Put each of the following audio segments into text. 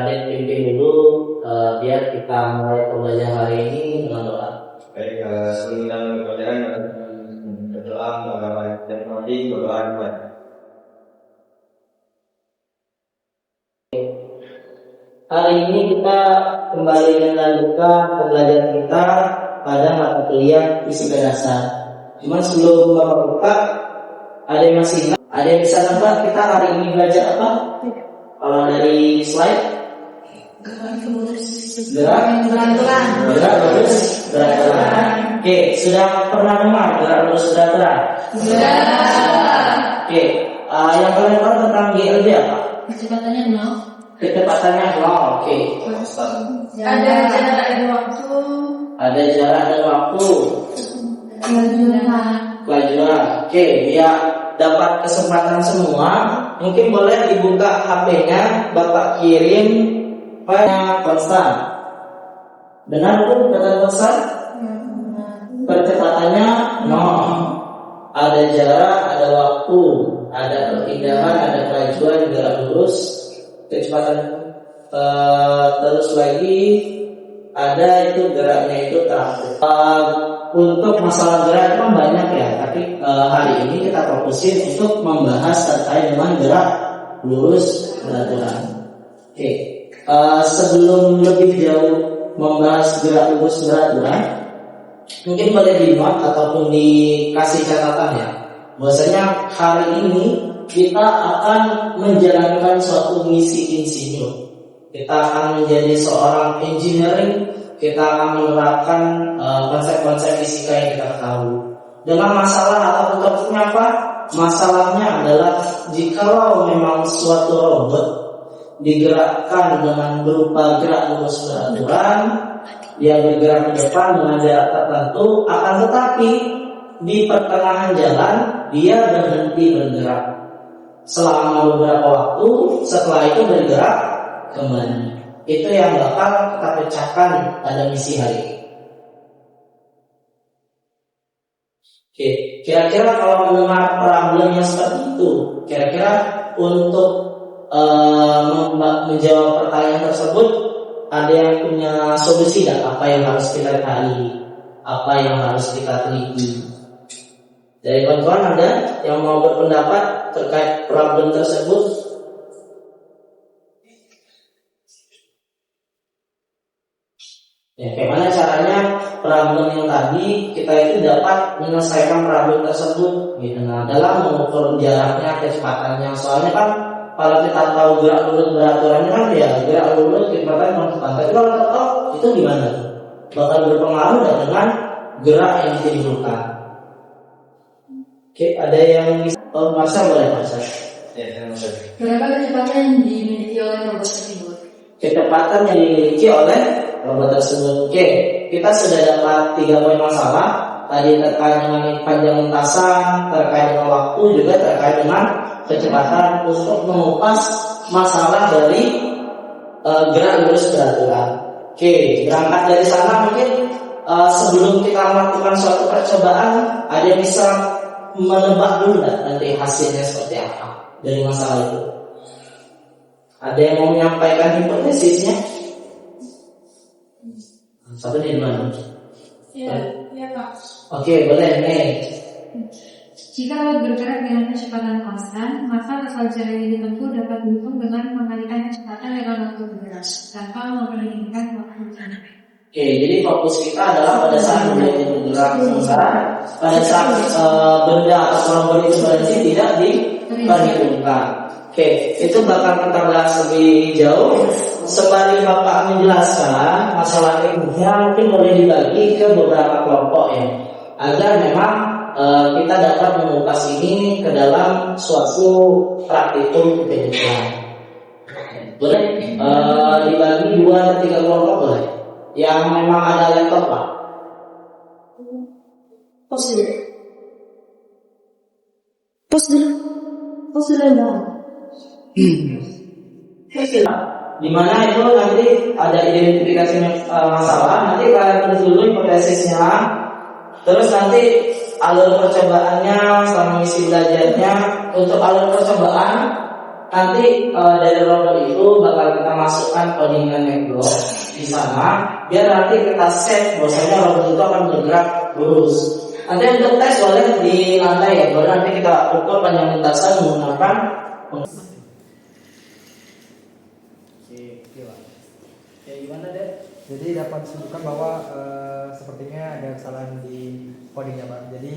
Kalian pimpin dulu biar kita mulai pembelajaran hari ini dengan doa. Baik, sebelum pembelajaran berdoa dan nanti berdoa buat. Hari ini kita kembali melanjutkan pembelajaran kita pada mata kuliah fisika dasar. Cuma sebelum Bapak buka, ada yang masih ingat? Ada yang bisa nebak kita hari ini belajar apa? Kalau dari slide, gerak lurus beraturan. Oke, sudah pernah dengar gerak lurus beraturan? Oke, yang kalian tahu tentang GLB apa? Kecepatannya 0. Kecepatannya 0. Oke. Ada jarak dan waktu. Ada jarak dan waktu. Kelajuan. Oke, biar dapat kesempatan semua, mungkin boleh dibuka HP-nya, Bapak kirim file konstan. Benar tuh kata konstan? Percepatannya 0. Ada jarak, ada waktu, ada perpindahan, ada kelajuan, gerak lurus, kecepatan. Terus lagi ada itu geraknya itu terakhir. Untuk masalah gerak itu banyak ya, tapi hari ini kita fokusin untuk membahas terkait dengan gerak lurus beraturan. Oke, sebelum lebih jauh membahas gerak lurus beraturan, mungkin boleh di-note ataupun dikasih catatan ya. Bahwasanya hari ini kita akan menjalankan suatu misi insinyur. Kita akan menjadi seorang engineering. Kita akan menerapkan konsep-konsep fisika yang kita tahu. Dengan masalah atau topiknya apa? Masalahnya adalah jikalau memang suatu robot digerakkan dengan berupa gerak lurus beraturan, dia bergerak ke depan dengan jarak tertentu, akan tetapi di pertengahan jalan dia berhenti bergerak selama beberapa waktu, setelah itu bergerak kembali. Itu yang bakal kita pecahkan pada misi hari ini. Oke, kira-kira kalau mendengar problem yang seperti itu, kira-kira untuk menjawab pertanyaan tersebut, ada yang punya solusi tidak? Apa yang harus kita cari? Apa yang harus kita teliti? Dari kawan-kawan ada yang mau berpendapat terkait problem tersebut? Ya, bagaimana caranya problem yang tadi kita itu dapat menyelesaikan problem tersebut gitu. Nah, dalam mengukur jaraknya, kecepatannya. Soalnya kan kalau kita tahu gerak lurus beraturannya kan ya gerak lurus kecepatan konstan. Tapi kalau kita tahu itu gimana? Bakal berpengaruh dengan gerak yang ditimbulkan. Oke, ada yang bisa Masa boleh Masa? Ya, saya. Berapa kecepatan yang dimiliki oleh robot tersebut? Kecepatan yang dimiliki oleh robot tersebut. Oke, kita sudah dapat 3 poin masalah. Tadi terkait dengan panjang lintasan, terkait dengan waktu, juga terkait dengan kecepatan untuk mengupas masalah dari gerak lurus beraturan. Oke, berangkat dari sana mungkin sebelum kita melakukan suatu percobaan, ada yang bisa menebak dulu nanti hasilnya seperti apa dari masalah itu. Ada yang mau menyampaikan hipotesisnya? Satu di mana? Ya Pak. Oke, boleh nih. Jika robot bergerak dengan kecepatan konstan, maka asal jarak yang ditempuh dapat dihitung dengan mengalikan kecepatan dengan waktu bergerak tanpa memperhatikan waktu sampai. Oke, jadi fokus kita adalah pada saat benda itu bergerak, sementara pada saat benda atau robot itu berhenti tidak diperhitungkan. Oke, itu bakal kita bahas lebih jauh. Sembari Bapak menjelaskan masalah ilmunya, mungkin boleh dibagi ke beberapa kelompok ya, agar memang kita dapat mengupas ini ke dalam suatu praktikum kehidupan. Boleh dibagi 2 atau 3 kelompok boleh? Yang memang ada laptop Pak. Pos dulu. Di mana itu nanti ada identifikasi masalah, nanti kalian tulis dulu hipotesisnya, terus nanti alur percobaannya sama misi belajarnya. Untuk alur percobaan nanti dari robot itu bakal kita masukkan codingan netlog di sana, biar nanti kita set bahwasanya robot itu akan bergerak lurus. Nanti untuk tes boleh di lantai ya, boleh nanti kita ukur panjang lintasan menggunakan. Oke, gimana deh? Jadi dapat disebutkan bahwa sepertinya ada kesalahan di codingnya Pak. Jadi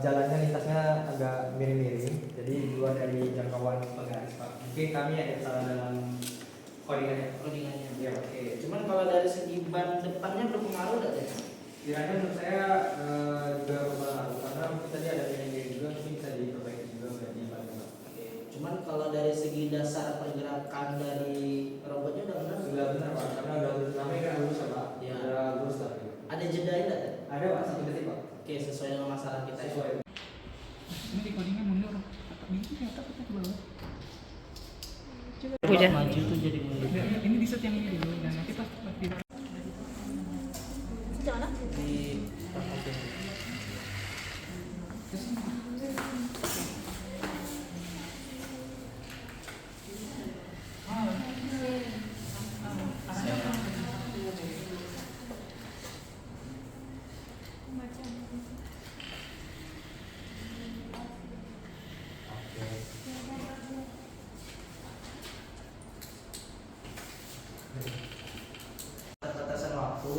jalannya lintasnya agak miring-miring. Jadi di luar dari jangkauan penggaris Pak. Mungkin kami ada kesalahan dalam codingannya. Ya, oke. Cuman kalau dari segi ban depannya berpengaruh nggak deh? Kiranya menurut saya juga berpengaruh karena mungkin tadi ada miring-miring juga, mungkin bisa diperbaiki juga di ban Pak. Oke. Cuman kalau dari segi dasar pergerakan dari robotnya udah benar? Sudah benar Pak, karena udah namanya kan lurus ya Pak. Ya. Udah lurus lah. Ada jeda enggak? Ada Pak, 1 detik Pak. Oke, sesuai dengan masalah kita. Sesuai. Ini recordingnya mundur. Ini ternyata kita ke bawah. Coba maju tuh jadi mundur. Ini di set yang ini dulu. Dan nanti pas di Di batasan waktu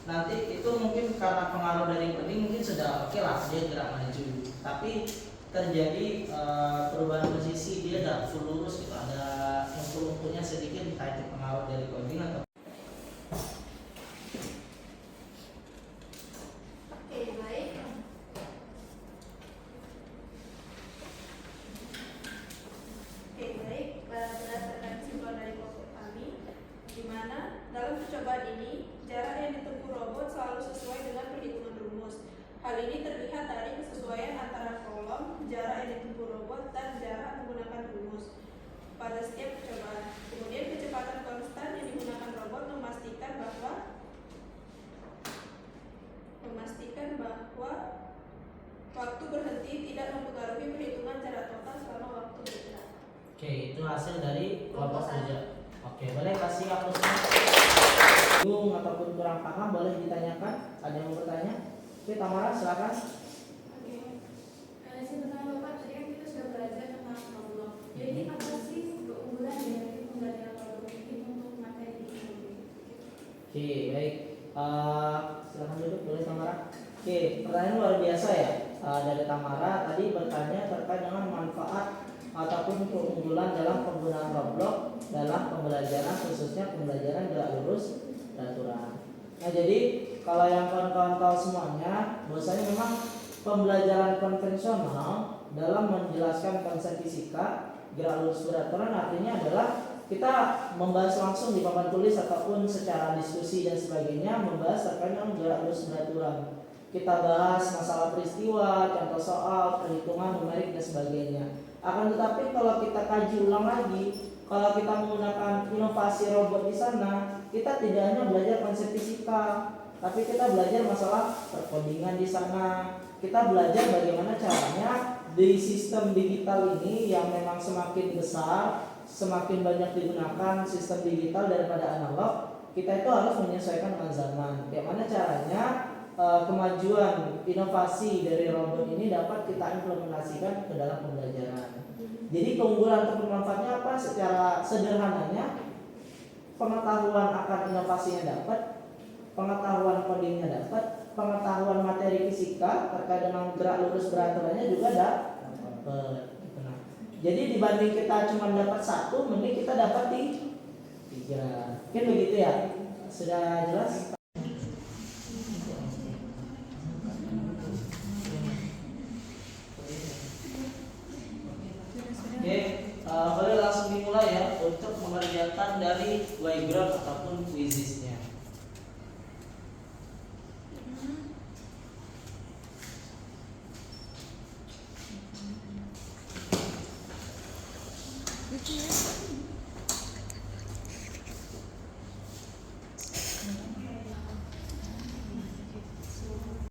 nanti itu mungkin karena pengaruh dari coding mungkin sudah oke lah dia gerak maju, tapi terjadi perubahan posisi dia tidak full lurus gitu, ada lumpuh-lumpuhnya sedikit, entah itu pengaruh dari coding atau berdasarkan kesimpulan dari kelompok kami, di mana dalam percobaan ini jarak yang ditempuh robot selalu sesuai dengan perhitungan rumus. Hal ini terlihat dari kesesuaian antara kolom, jarak yang ditempuh robot, dan jarak menggunakan rumus pada setiap percobaan. Kemudian kecepatan konstan yang digunakan robot memastikan bahwa waktu berhenti tidak mempengaruhi perhitungan jarak total selama waktu bergerak. oke, itu hasil dari kelompok kerja. Oke, boleh kasih hapusnya. Bingung ataupun kurang paham boleh ditanyakan. Ada yang mau bertanya? Oke, Tamara silakan. Oke, saya bertanya Bapak, tadi kan kita sudah belajar tentang problem. Jadi apa sih keunggulan dari pembelajaran problem ini untuk materi ini? Oke, baik. Silakan duduk, boleh Tamara. Oke, pertanyaan luar biasa ya dari Tamara tadi bertanya terkait dengan manfaat ataupun keunggulan dalam penggunaan Roblox dalam pembelajaran, khususnya pembelajaran gerak lurus peraturan. Nah, jadi kalau yang kawan-kawan tahu semuanya, bahwasanya memang pembelajaran konvensional dalam menjelaskan konsep fisika gerak lurus peraturan artinya adalah kita membahas langsung di papan tulis ataupun secara diskusi dan sebagainya, membahas terkait dengan gerak lurus peraturan. Kita bahas masalah peristiwa, contoh soal, perhitungan numerik dan sebagainya. Akan tetapi kalau kita kaji ulang lagi, kalau kita menggunakan inovasi robot di sana, kita tidak hanya belajar konsep fisika, tapi kita belajar masalah perkodingan di sana. Kita belajar bagaimana caranya di sistem digital ini yang memang semakin besar, semakin banyak digunakan sistem digital daripada analog, kita itu harus menyesuaikan dengan zaman. Bagaimana caranya kemajuan inovasi dari robot ini dapat kita implementasikan ke dalam pembelajaran. Jadi keunggulan atau manfaatnya apa? Secara sederhananya, pengetahuan akan inovasinya dapat, pengetahuan codingnya dapat, pengetahuan materi fisika terkait dengan gerak lurus beraturannya juga dapat. Jadi dibanding kita cuma dapat satu, mending kita dapat tiga. Mungkin begitu ya? Sudah jelas? Oke, boleh langsung dimulai ya untuk mengerjakan dari Y-ground ataupun quizisnya.